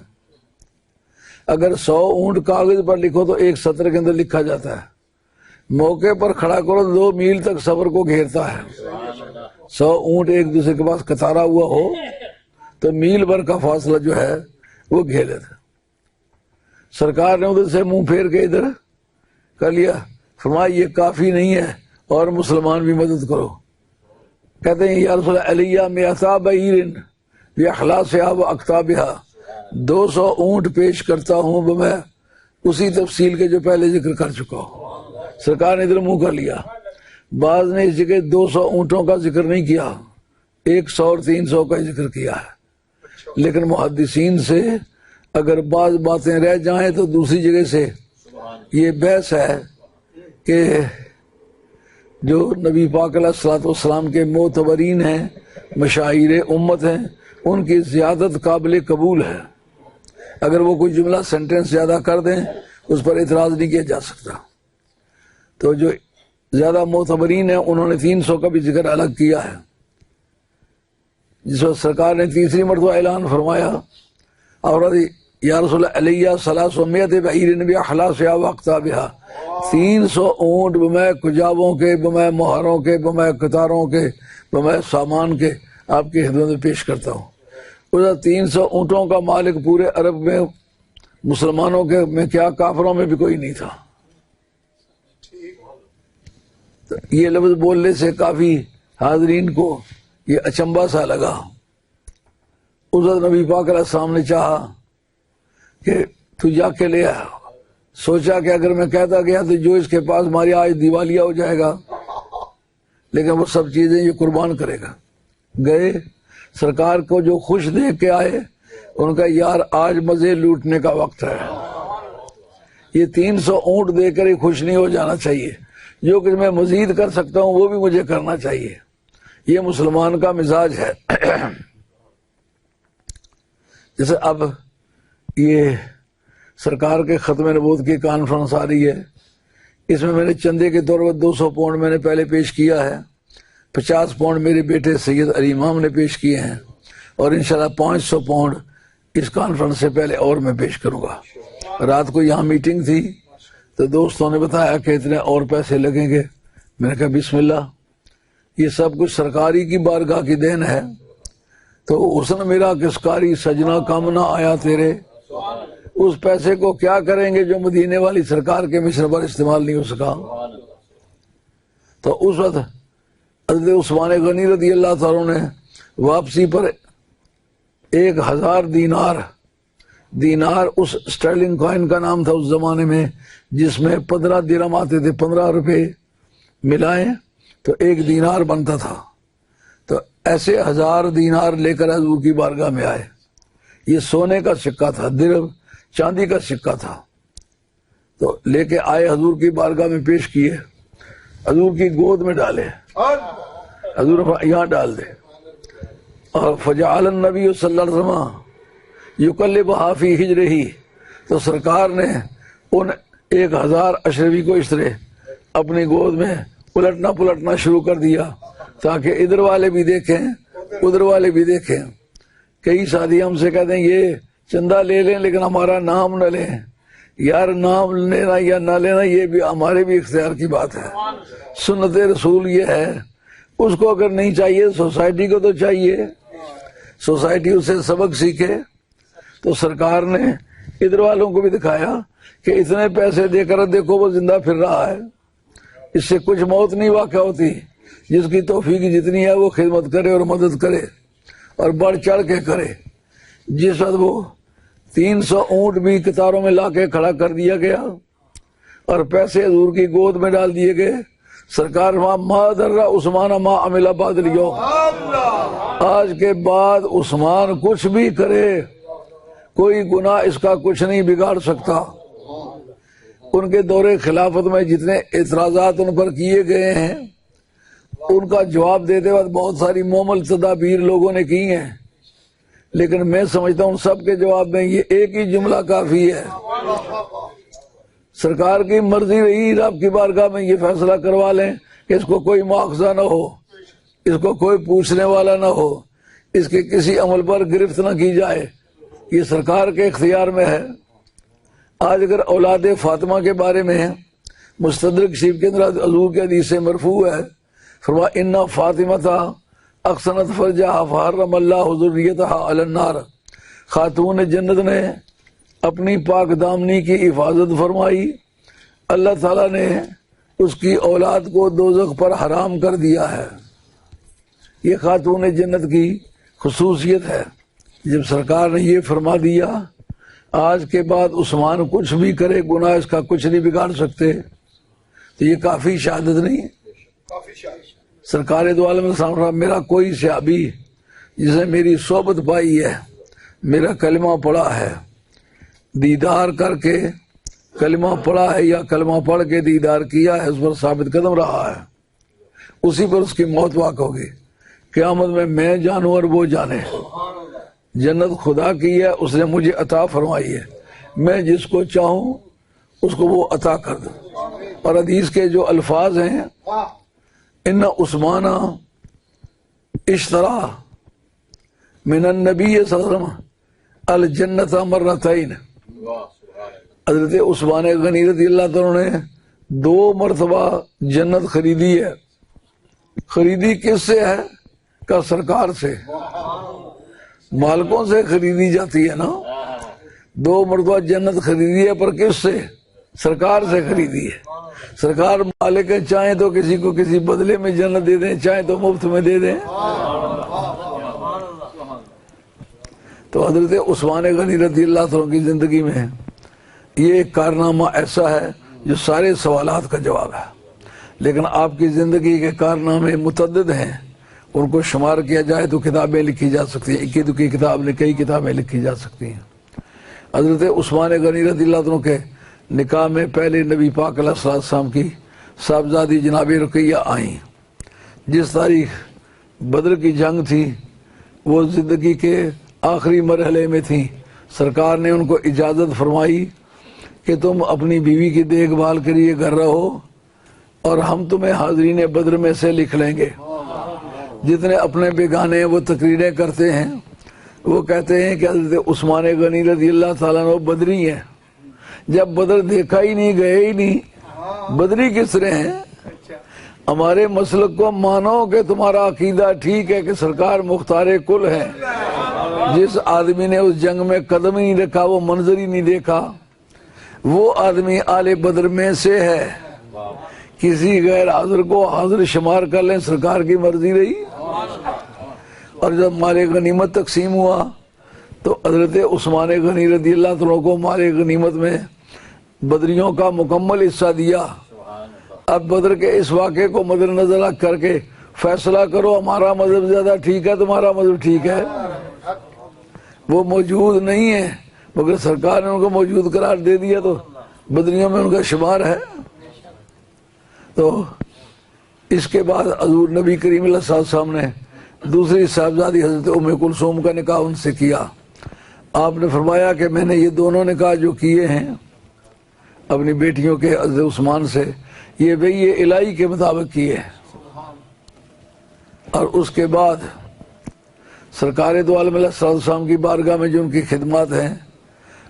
اگر 100 اونٹ کاغذ پر لکھو تو ایک سطر کے اندر لکھا جاتا ہے، موقع پر کھڑا کرو 2 میل تک صبر کو گھیرتا ہے۔ 100 اونٹ ایک دوسرے کے پاس قطارا ہوا ہو تو میل بھر کا فاصلہ جو ہے وہ گھیرے تھے. سرکار نے ادھر سے منہ پھیر کے ادھر کر لیا. فرمایا یہ کافی نہیں ہے اور مسلمان بھی مدد کرو. کہتے ہیں یا رسول علیہ میثا بعیر باخلاصھا واکتابھا، 200 اونٹ پیش کرتا ہوں میں اسی تفصیل کے جو پہلے ذکر کر چکا ہوں. سرکار نے ادھر منہ کر لیا. بعض نے اس جگہ 200 اونٹوں کا ذکر نہیں کیا، 100 اور 300 کا ذکر کیا ہے. لیکن محدثین سے اگر بعض باتیں رہ جائیں تو دوسری جگہ سے یہ بحث ہے کہ جو نبی پاک علیہ الصلوۃ والسلام کے معتبرین ہیں، مشاہیر امت ہیں، ان کی زیادت قابل قبول ہے. اگر وہ کوئی جملہ سینٹنس زیادہ کر دیں اس پر اعتراض نہیں کیا جا سکتا. تو جو زیادہ معتبرین ہیں انہوں نے 300 کا بھی ذکر الگ کیا ہے. جس وقت سرکار نے تیسری مرتبہ اعلان فرمایا اور یا رسول علیہ 300 بعیر باخلاصھا واکتابھا، 300 اونٹ بمے کجاووں کے، بمے مہروں کے، بمے قطاروں کے، بمے سامان کے آپ کی خدمت میں پیش کرتا ہوں. 300 اونٹوں کا مالک پورے عرب میں مسلمانوں کے میں کیا کافروں میں بھی کوئی نہیں تھا. یہ لفظ بولنے سے کافی حاضرین کو یہ اچنبا سا لگا. حضرت نبی پاک علیہ السلام نے چاہا کہ تو جا کے لے آیا. سوچا کہ اگر میں کہتا گیا تو جو اس کے پاس ہماری آج دیوالیہ ہو جائے گا، لیکن وہ سب چیزیں یہ قربان کرے گا. گئے سرکار کو جو خوش دیکھ کے آئے، ان کا یار آج مزے لوٹنے کا وقت ہے. یہ 300 اونٹ دے کر ہی خوش نہیں ہو جانا چاہیے، جو کہ میں مزید کر سکتا ہوں وہ بھی مجھے کرنا چاہیے. یہ مسلمان کا مزاج ہے. جیسے اب یہ سرکار کے ختم نبوت کی کانفرنس آ رہی ہے، اس میں میں نے چندے کے طور پر 200 پاؤنڈ میں نے پہلے پیش کیا ہے، 50 پاؤنڈ میرے بیٹے سید علی امام نے پیش کیے ہیں، اور انشاءاللہ 500 پاؤنڈ اس کانفرنس سے پہلے اور میں پیش کروں گا. رات کو یہاں میٹنگ تھی تو دوستوں نے بتایا کہ اتنے اور پیسے لگیں گے. میں نے کہا بسم اللہ، یہ سب کچھ سرکاری کی بارگاہ کی دین ہے. تو حسن میرا کس کاری سجنا کم نہ آیا تیرے، اس پیسے کو کیا کریں گے جو مدینے والی سرکار کے مشن پر استعمال نہیں ہو سکا. تو اس وقت حضرت عثمان غنی رضی اللہ تعالیٰ نے واپسی پر 1000 دینار اس اسٹرلنگ کوائن کا نام تھا اس زمانے میں، جس میں 15 درہم آتے تھے، 15 روپے ملائیں تو 1 دینار بنتا تھا. تو ایسے 1000 دینار لے کر حضور کی بارگاہ میں آئے. یہ سونے کا سکہ تھا، درہم چاندی کا سکہ تھا. تو لے کے آئے حضور کی بارگاہ میں پیش کیے، حضور کی گود میں ڈالے، حضور یہاں ڈال دے. اور فجعل النبی صلی اللہ علیہ وسلم یقلبھا فی حجرہ، تو سرکار نے ان 1000 اشرفی کو اس طرح اپنی گود میں الٹنا پلٹنا شروع کر دیا تاکہ ادھر والے بھی دیکھیں ادھر والے بھی دیکھیں. کئی ساتھی ہم سے کہتے ہیں یہ چندہ لے لیں لیکن ہمارا نام نہ لیں. یار نام لینا یا نہ لینا یہ بھی ہمارے بھی اختیار کی بات ہے. سنت رسول یہ ہے، اس کو اگر نہیں چاہیے سوسائٹی کو تو چاہیے، سوسائٹی اس سے سبق سیکھے. تو سرکار نے ادھر والوں کو بھی دکھایا کہ اتنے پیسے دے کر دیکھو وہ زندہ پھر رہا ہے، اس سے کچھ موت نہیں واقع ہوتی. جس کی توفیق جتنی ہے وہ خدمت کرے اور مدد کرے اور بڑھ چڑھ کے کرے. جس وقت وہ 300 اونٹ بھی قطاروں میں لا کے کھڑا کر دیا گیا اور پیسے حضور کی گود میں ڈال دیے گئے، سرکار ما در عثمان ما عمل بعد اليوم، آج کے بعد عثمان کچھ بھی کرے کوئی گناہ اس کا کچھ نہیں بگاڑ سکتا. ان کے دور خلافت میں جتنے اعتراضات ان پر کیے گئے ہیں ان کا جواب دیتے وقت بہت ساری مومل تدابیر لوگوں نے کی ہیں، لیکن میں سمجھتا ہوں سب کے جواب میں یہ ایک ہی جملہ کافی ہے. سرکار کی مرضی رہی، رب کی بارگاہ میں یہ فیصلہ کروا لیں کہ اس کو کوئی مواخذہ نہ ہو، اس کو کوئی پوچھنے والا نہ ہو، اس کے کسی عمل پر گرفت نہ کی جائے. یہ سرکار کے اختیار میں ہے. آج اگر اولاد فاطمہ کے بارے میں مستدرک شریف کے اندر حضور کے حدیث سے مرفوع ہے، فرمایا ان فاطمہ احسنت فرجہا فحرم اللہ ذریتہا علی النار، خاتون جنت نے اپنی پاک دامنی کی حفاظت فرمائی، اللہ تعالیٰ نے اس کی اولاد کو دوزخ پر حرام کر دیا ہے۔ یہ خاتون جنت کی خصوصیت ہے۔ جب سرکار نے یہ فرما دیا آج کے بعد عثمان کچھ بھی کرے گناہ اس کا کچھ نہیں بگاڑ سکتے، تو یہ کافی شہادت نہیں ہے؟ کافی شاید سرکار دو عالم نے میرا کوئی صحابی جسے میری صحبت پائی ہے، میرا کلمہ پڑھا ہے، دیدار کر کے کلمہ پڑھا ہے یا کلمہ پڑھ کے دیدار کیا ہے، اس پر ثابت قدم رہا ہے، اسی پر اس کی موت واقع ہوگی۔ قیامت میں جانوں اور وہ جانے۔ جنت خدا کی ہے، اس نے مجھے عطا فرمائی ہے، میں جس کو چاہوں اس کو وہ عطا کر دوں۔ اور حدیث کے جو الفاظ ہیں، ان عثمان اشترا من النبی صلی اللہ علیہ وسلم الجنت مرتين، حضرت عثمان غنی رضی اللہ تعالیٰ نے 2 مرتبہ جنت خریدی ہے۔ خریدی کس سے ہے؟ کہ سرکار سے، مالکوں سے خریدی جاتی ہے نا۔ 2 مرتبہ جنت خریدی ہے، پر کس سے؟ سرکار سے خریدی ہے۔ سرکار مالک ہے، چاہیں تو کسی کو کسی بدلے میں جنت دے دیں، چاہیں تو مفت میں دے دیں۔ تو حضرت عثمان غنی رضی اللہ عنہ کی زندگی میں یہ ایک کارنامہ ایسا ہے جو سارے سوالات کا جواب ہے، لیکن آپ کی زندگی کے کارنامے متعدد ہیں، ان کو شمار کیا جائے تو کتابیں لکھی جا سکتی ہیں، 21 کتاب نے کئی کتابیں لکھی جا سکتی ہیں۔ حضرت عثمان غنی رضی اللہ عنہ کے نکاح میں پہلے نبی پاک علیہ السلام کی صاحبزادی جناب رقیہ آئیں۔ جس تاریخ بدر کی جنگ تھی وہ زندگی کے آخری مرحلے میں تھی، سرکار نے ان کو اجازت فرمائی کہ تم اپنی بیوی کی دیکھ بھال کریے، گھر رہو، اور ہم تمہیں حاضرین بدر میں سے لکھ لیں گے۔ جتنے اپنے بیگانے وہ تقریریں کرتے ہیں، وہ کہتے ہیں کہ حضرت عثمان غنی رضی اللہ تعالیٰ عنہ بدری ہیں، جب بدر دیکھا ہی نہیں، گئے ہی نہیں، بدری کس طرح ہیں؟ ہمارے مسلک کو مانو کہ تمہارا عقیدہ ٹھیک ہے کہ سرکار مختار کل ہے، جس آدمی نے اس جنگ میں قدم ہی نہیں رکھا، وہ منظر ہی نہیں دیکھا، وہ آدمی آل بدر میں سے ہے۔ کسی غیر حاضر کو حاضر شمار کر لیں، سرکار کی مرضی رہی۔ اور جب مال غنیمت تقسیم ہوا تو حضرت عثمان غنی رضی اللہ عنہ کو مال غنیمت میں بدریوں کا مکمل حصہ دیا۔ اب بدر کے اس واقعے کو مد نظر رکھ کر کے فیصلہ کرو، ہمارا مذہب زیادہ ٹھیک ہے، تمہارا مذہب ٹھیک ہے۔ وہ موجود نہیں ہے، مگر سرکار نے ان کو موجود قرار دے دیا تو بدریوں میں ان کا شمار ہے۔ تو اس کے بعد حضور نبی کریم علیہ السلام نے دوسری صاحبزادی حضرت ام کلثوم کا نکاح ان سے کیا۔ آپ نے فرمایا کہ میں نے یہ دونوں نکاح جو کیے ہیں اپنی بیٹیوں کے حضرت عثمان سے، یہ بھئی یہ الہی کے مطابق کیے ہیں۔ اور اس کے بعد سرکار دو عالم علیہ السلام کی بارگاہ میں جو ان کی خدمات ہیں،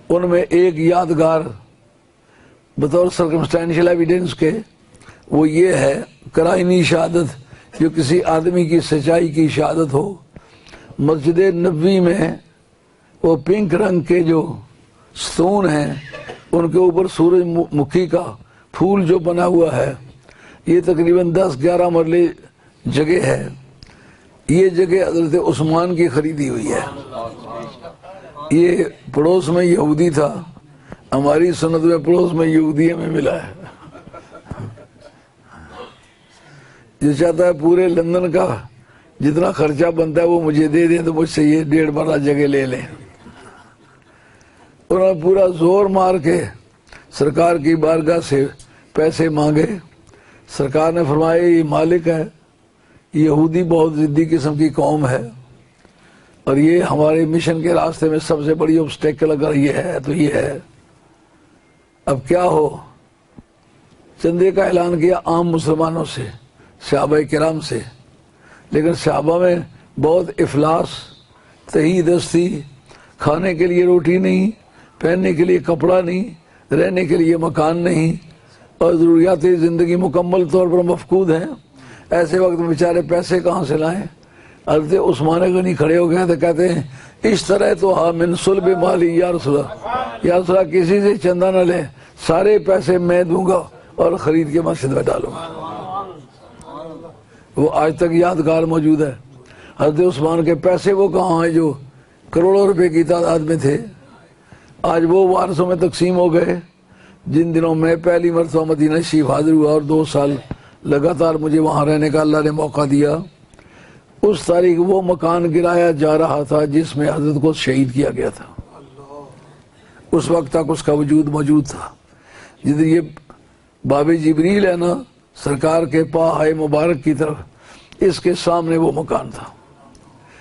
ان میں ایک یادگار بطور سرکمسٹینشل ایویڈنس کے وہ یہ ہے قرائنی شہادت، جو کسی آدمی کی سچائی کی شہادت ہو۔ مسجد نبوی میں وہ پنک رنگ کے جو ستون ہیں، ان کے اوپر سورج مکھی کا پھول جو بنا ہوا ہے، یہ تقریباً 10-11 مرلے جگہ ہے۔ یہ جگہ حضرت عثمان کی خریدی ہوئی ہے۔ یہ پڑوس میں یہودی تھا، ہماری سند میں پڑوس میں یہودی ہمیں ملا ہے۔ جو چاہتا ہے پورے لندن کا جتنا خرچہ بنتا ہے وہ مجھے دے دیں تو مجھ سے یہ 1.5 مرلہ جگہ لے لیں۔ انہوں نے پورا زور مار کے سرکار کی بارگاہ سے پیسے مانگے۔ سرکار نے فرمایا یہ مالک ہے، یہودی بہت ضدی قسم کی قوم ہے، اور یہ ہمارے مشن کے راستے میں سب سے بڑی obstacle اگر یہ ہے تو یہ ہے۔ اب کیا ہو؟ چندے کا اعلان کیا عام مسلمانوں سے، صحابہ کرام سے، لیکن صحابہ میں بہت افلاس، تہی دستی، کھانے کے لیے روٹی نہیں، پہننے کے لیے کپڑا نہیں، رہنے کے لیے مکان نہیں، اور ضروریات زندگی مکمل طور پر مفقود ہیں۔ ایسے وقت میں بیچارے پیسے کہاں سے لائیں؟ حضرت عثمان غنی کھڑے ہو گئے تو کہتے ہیں اس طرح تو ہاں من صلب مالی یا رسول اللہ، یا رسول اللہ کسی سے چندہ نہ لیں، سارے پیسے میں دوں گا اور خرید کے مسجد میں ڈالوں گا۔ وہ آج تک یادگار موجود ہے۔ حضرت عثمان کے پیسے وہ کہاں ہیں جو کروڑوں روپے کی تعداد میں تھے، آج وہ وارثوں میں تقسیم ہو گئے۔ جن دنوں میں پہلی مرتبہ مدینہ شریف حاضر ہوا اور 2 سال لگاتار مجھے وہاں رہنے کا اللہ نے موقع دیا، اس تاریخ وہ مکان گرایا جا رہا تھا جس میں حضرت کو شہید کیا گیا تھا۔ اس وقت تک اس کا وجود موجود تھا۔ جدھر یہ باب جبریل ہے نا سرکار کے پاہائے مبارک کی طرف، اس کے سامنے وہ مکان تھا۔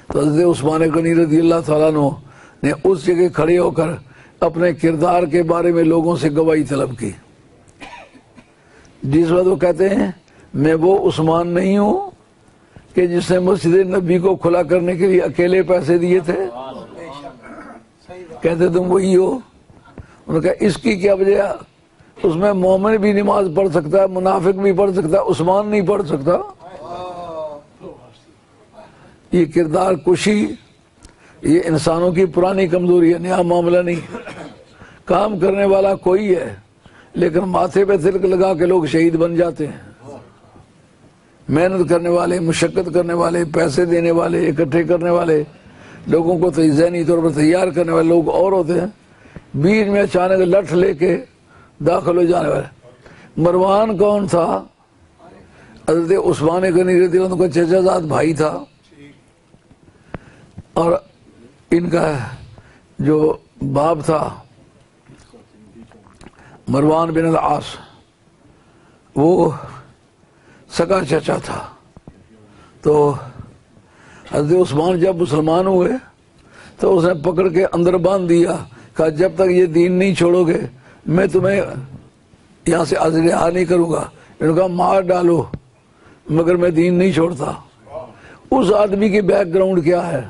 تو حضرت عثمان غنی رضی اللہ تعالیٰ عنہ نے اس جگہ کھڑے ہو کر اپنے کردار کے بارے میں لوگوں سے گواہی طلب کی۔ جس وقت وہ کہتے ہیں میں وہ عثمان نہیں ہوں کہ جس نے مسجد نبی کو کھلا کرنے کے لیے اکیلے پیسے دیے تھے، کہتے تم وہی ہو؟ انہوں نے کہا اس کی کیا وجہ، اس میں مومن بھی نماز پڑھ سکتا ہے، منافق بھی پڑھ سکتا ہے، عثمان نہیں پڑھ سکتا۔ یہ کردار کشی یہ انسانوں کی پرانی کمزوری ہے، نیا معاملہ نہیں۔ کام کرنے والا کوئی ہے لیکن ماتھے پہ تلک لگا کے لوگ شہید بن جاتے ہیں۔ محنت کرنے والے، مشقت کرنے والے، پیسے دینے والے، اکٹھے کرنے والے، لوگوں کو ذہنی طور پر تیار کرنے والے لوگ اور ہوتے ہیں، بیچ میں اچانک لٹھ لے کے داخل ہو جانے والے۔ مروان کون تھا؟ حضرت عثمان غنی رضی اللہ عنہ کا چچا زاد بھائی تھا، اور ان کا جو باپ تھا مروان بن العاص، وہ سگا چچا تھا۔ تو حضرت عثمان جب مسلمان ہوئے تو اس نے پکڑ کے اندر باندھ دیا، کہا جب تک یہ دین نہیں چھوڑو گے میں تمہیں یہاں سے رہا نہیں کروں گا۔ انہوں نے کہا مار ڈالو مگر میں دین نہیں چھوڑتا۔ اس آدمی کی بیک گراؤنڈ کیا ہے؟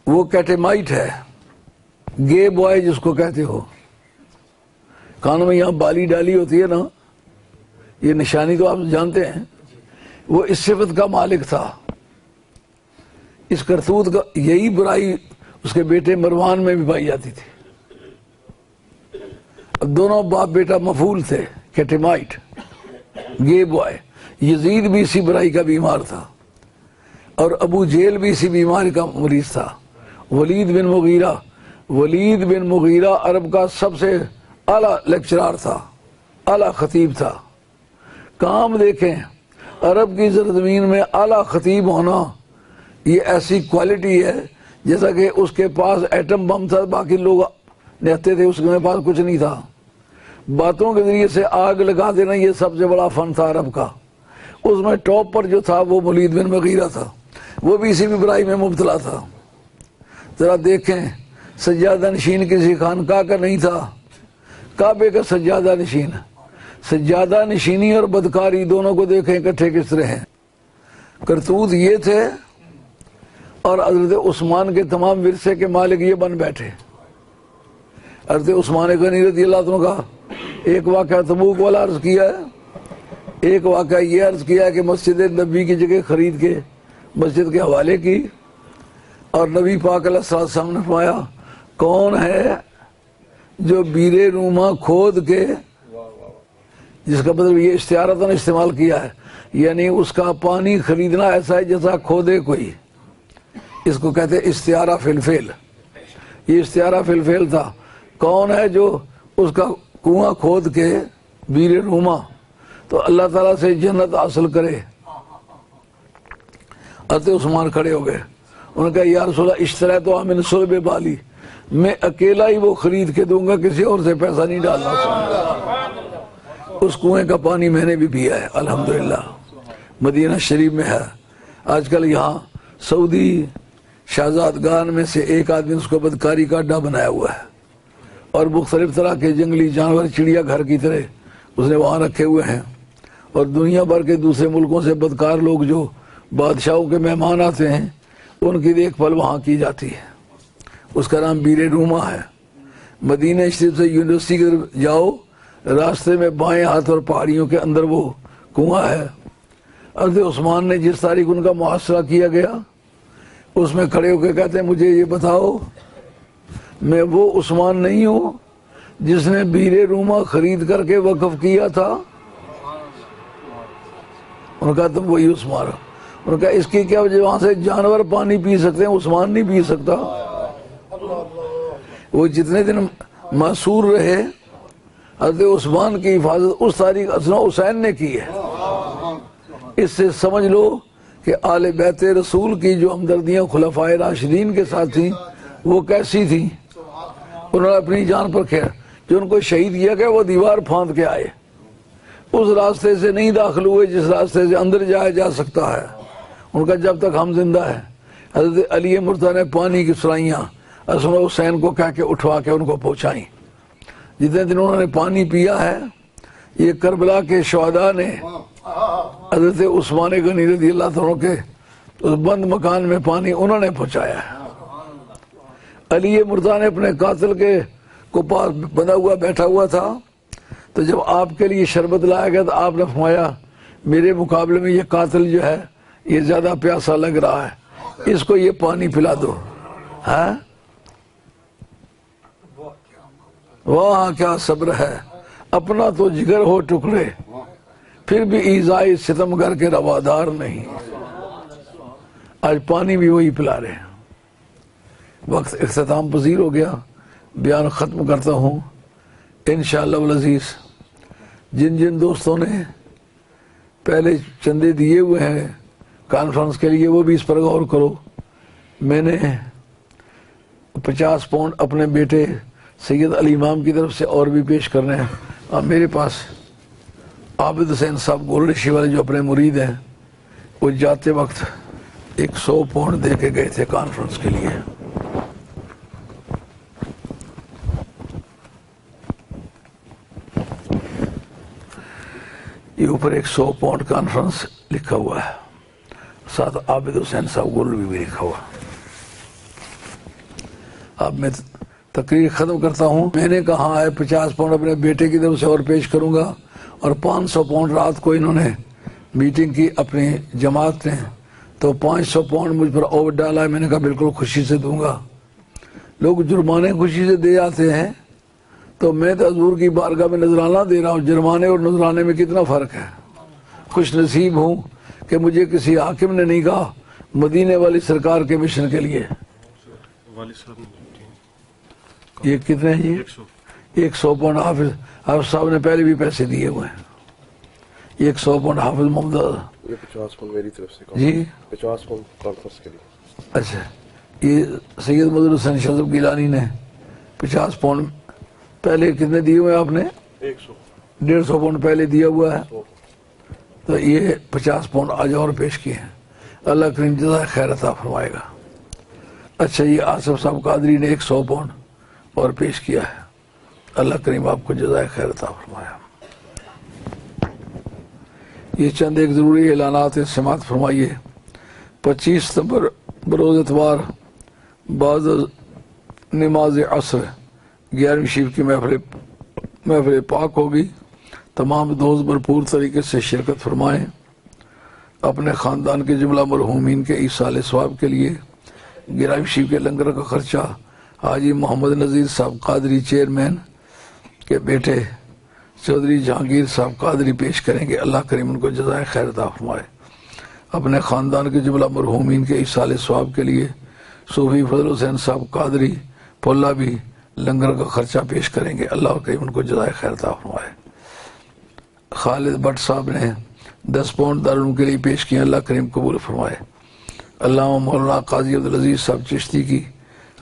وہ کیٹیمائٹ ہے، گے بوائے جس کو کہتے ہو، کانوں میں یہاں بالی ڈالی ہوتی ہے نا، یہ نشانی تو آپ جانتے ہیں۔ وہ اس صفت کا مالک تھا، اس کرتوت کا، یہی برائی اس کے بیٹے مروان میں بھی پائی جاتی تھی۔ اب دونوں باپ بیٹا مفعول تھے، کیٹیمائٹ، گے بوائے۔ یزید بھی اسی برائی کا بیمار تھا اور ابو جیل بھی اسی بیماری کا مریض تھا۔ ولید بن مغیرہ عرب کا سب سے اعلیٰ لیکچرار تھا، اعلیٰ خطیب تھا۔ کام دیکھیں، عرب کی سرزمین میں اعلیٰ خطیب ہونا یہ ایسی کوالٹی ہے جیسا کہ اس کے پاس ایٹم بم تھا، باقی لوگ نہتے تھے، اس کے پاس کچھ نہیں تھا۔ باتوں کے ذریعے سے آگ لگا دینا یہ سب سے بڑا فن تھا عرب کا۔ اس میں ٹاپ پر جو تھا وہ ولید بن مغیرہ تھا، وہ بھی اسی برائی میں مبتلا تھا۔ ذرا دیکھیں، سجادہ نشین کسی خانقاہ کا نہیں تھا، کعبے کا سجادہ نشین۔ سجادہ نشینی اور بدکاری دونوں کو دیکھیں اکٹھے کس طرح ہیں۔ کرتوت یہ تھے اور حضرت عثمان کے تمام ورثے کے مالک یہ بن بیٹھے۔ حضرت عثمان غنی رضی اللہ عنہ کا ایک واقعہ تبوک والا عرض کیا ہے، ایک واقعہ یہ عرض کیا کہ مسجد نبی کی جگہ خرید کے مسجد کے حوالے کی، اور نبی پاک علیہ السلام نے فرمایا کون ہے جو بیر روما کھود کے، جس کا مطلب یہ استعارتاً استعمال کیا ہے، یعنی اس کا پانی خریدنا ایسا ہے جیسا کھودے کوئی، اس کو کہتے ہیں استعارہ فی الفعل۔ یہ استعارہ فی الفعل تھا۔ کون ہے جو اس کا کنواں کھود کے بیر روما تو اللہ تعالیٰ سے جنت حاصل کرے؟ حضرت عثمان کھڑے ہو گئے، انہوں نے کہا یا رسول اللہ اشترا تو من صلب بالی، میں اکیلا ہی وہ خرید کے دوں گا، کسی اور سے پیسہ نہیں ڈالنا۔ اس کنویں کا پانی میں نے بھی پیا ہے الحمدللہ، مدینہ شریف میں ہے۔ آج کل یہاں سعودی شہزادگان میں سے ایک آدمی اس کو بدکاری کا اڈا بنایا ہوا ہے، اور مختلف طرح کے جنگلی جانور چڑیا گھر کی طرح اس نے وہاں رکھے ہوئے ہیں، اور دنیا بھر کے دوسرے ملکوں سے بدکار لوگ جو بادشاہوں کے مہمان آتے ہیں ان کی دیکھ بھال وہاں کی جاتی ہے۔ اس کا نام بیر روما ہے۔ مدینہ شریف سے یونیورسٹی کی طرف جاؤ، راستے میں بائیں ہاتھ اور پہاڑیوں کے اندر وہ کنواں ہے، حضرت عثمان نے جس تاریخ ان کا محاصرہ کیا گیا اس میں کھڑے ہو کے کہتے ہیں مجھے یہ بتاؤ میں وہ عثمان نہیں ہوں جس نے بیر روما خرید کر کے وقف کیا تھا؟ انہوں نے کہا تم وہی عثمان ہو۔ انہوں نے کہا اس کی کیا وجہ، وہاں سے جانور پانی پی سکتے ہیں عثمان نہیں پی سکتا؟ وہ جتنے دن معصور رہے حضرت عثمان کی حفاظت اس تاریخ اسنا حسین نے کی ہے۔ اس سے سمجھ لو کہ آل بیت رسول کی جو ہمدردیاں خلفائے راشدین کے ساتھ تھیں وہ کیسی تھیں۔ انہوں نے اپنی جان پر کھیل، جو ان کو شہید کیا گیا وہ دیوار پھاند کے آئے، اس راستے سے نہیں داخل ہوئے جس راستے سے اندر جایا جا سکتا ہے۔ ان کا جب تک ہم زندہ ہیں حضرت علی مرتضیٰ نے پانی کی سرائیاں حسن حسین کو کہہ کے اٹھوا کے ان کو پہنچائیں۔ جتنے دن انہوں نے پانی پیا ہے یہ کربلا کے شہداء نے حضرت عثمان غنی رضی اللہ عنہ کے اس بند مکان میں پانی انہوں نے پہنچایا ہے۔ علی مرتضیٰ نے اپنے قاتل کے کو پاس بندھا ہوا بیٹھا ہوا تھا، تو جب آپ کے لیے شربت لایا گیا تو آپ نے فرمایا میرے مقابلے میں یہ قاتل جو ہے یہ زیادہ پیاسا لگ رہا ہے، اس کو یہ پانی پلا دو۔ ہاں وہاں کیا صبر ہے، اپنا تو جگر ہو ٹکڑے پھر بھی ایذائے ستمگر کے روادار نہیں۔ آج پانی بھی وہی پلا رہے ہیں۔ وقت اختتام پذیر ہو گیا، بیان ختم کرتا ہوں انشاءاللہ العزیز۔ جن جن دوستوں نے پہلے چندے دیے ہوئے ہیں کانفرنس کے لیے وہ بھی اس پر غور کرو۔ میں نے 50 پاؤنڈ اپنے بیٹے سید علی امام کی طرف سے اور بھی پیش کرنے ہیں، اور میرے پاس عابد حسین صاحب گولڈشی والے جو اپنے مرید ہیں وہ جاتے وقت 100 پاؤنڈ دے کے گئے تھے کانفرنس کے لیے۔ یہ اوپر 100 پاؤنڈ کانفرنس لکھا ہوا ہے، ساتھ عابد حسین صاحب گولڈ بھی لکھا ہوا۔ اب میں تقریر ختم کرتا ہوں۔ میں نے کہا ہے 50 پاؤنڈ اپنے بیٹے کی طرف سے اور پیش کروں گا، اور 500 پاؤنڈ رات کو انہوں نے میٹنگ کی اپنی جماعت نے، تو 500 پاؤنڈ مجھ پر اور ڈالا ہے۔ میں نے کہا بالکل خوشی سے دوں گا۔ لوگ جرمانے خوشی سے دے آتے ہیں، تو میں تو حضور کی بارگاہ میں نذرانہ دے رہا ہوں۔ جرمانے اور نذرانے میں کتنا فرق ہے۔ خوش نصیب ہوں کہ مجھے کسی حاکم نے نہیں کہا مدینے والی سرکار کے مشن کے لیے۔ یہ کتنے ہیں؟ یہ 100 پاؤنڈ حافظ صاحب نے پہلے بھی پیسے دیے ہوئے ہیں۔ یہ 100 پاؤنڈ حافظ محمد، یہ 50 پاؤنڈ میری طرف سے جی 50 پاؤنڈ کانفرنس کے لیے۔ اچھا، یہ سید مظہر حسین شاذب گیلانی نے 50 پاؤنڈ پہلے کتنے دیے ہوئے آپ نے؟ 150 پاؤنڈ پہلے دیا ہوا ہے، تو یہ 50 پاؤنڈ آج اور پیش کیے ہیں۔ اللہ کریم جزائے خیر عطا فرمائے گا۔ اچھا، یہ آصف صاحب قادری نے 100 پاؤنڈ اور پیش کیا ہے۔ اللہ کریم آپ کو جزائے خیر عطا فرمایا۔ یہ چند ایک ضروری اعلانات سماعت فرمائیے۔ 25 ستمبر بروز اتوار بعد نماز عصر 11ویں شریف کی محفل پاک ہوگی۔ تمام دوست بھرپور طریقے سے شرکت فرمائیں۔ اپنے خاندان کے جملہ مرحومین کے ایصال ثواب کے لیے 11ویں شریف کے لنگر کا خرچہ حاجی محمد نذیر صاحب قادری چیئرمین کے بیٹے چودھری جہانگیر صاحب قادری پیش کریں گے۔ اللہ کریم ان کو جزائے خیر عطا فرمائے۔ اپنے خاندان کے جملہ مرحومین کے ایصال ثواب کے لیے صوفی فضل حسین صاحب قادری پولا بھی لنگر کا خرچہ پیش کریں گے۔ اللہ کریم ان کو جزائے خیر عطا فرمائے۔ خالد بٹ صاحب نے 10 پاؤنڈ دارالعلوم کے لیے پیش کیا۔ اللہ کریم قبول فرمائے۔ علامہ مولانا قاضی عبدالعزیز صاحب چشتی کی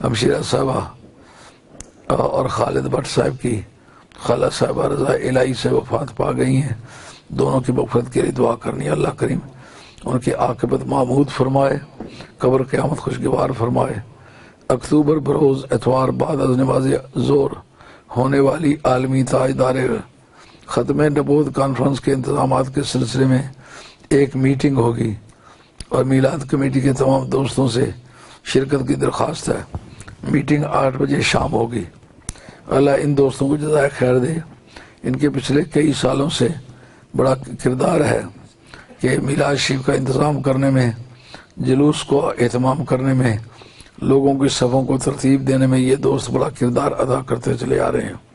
ہمشیرہ صاحبہ اور خالد بٹ صاحب کی خالہ صاحبہ رضا الہی سے وفات پا گئی ہیں، دونوں کی مغفرت کے لیے دعا کرنی ہے۔ اللہ کریم ان کی عاقبت محمود فرمائے، قبر قیامت خوشگوار فرمائے۔ اکتوبر بروز اتوار بعد از نماز ظہر ہونے والی عالمی تاجدار ختم نبوت کانفرنس کے انتظامات کے سلسلے میں ایک میٹنگ ہوگی، اور میلاد کمیٹی کے تمام دوستوں سے شرکت کی درخواست ہے۔ میٹنگ 8 بجے شام ہوگی۔ اللہ ان دوستوں کو جزائے خیر دے۔ ان کے پچھلے کئی سالوں سے بڑا کردار ہے کہ میلاد شریف کا انتظام کرنے میں، جلوس کو اہتمام کرنے میں، لوگوں کی صفوں کو ترتیب دینے میں یہ دوست بڑا کردار ادا کرتے چلے آ رہے ہیں۔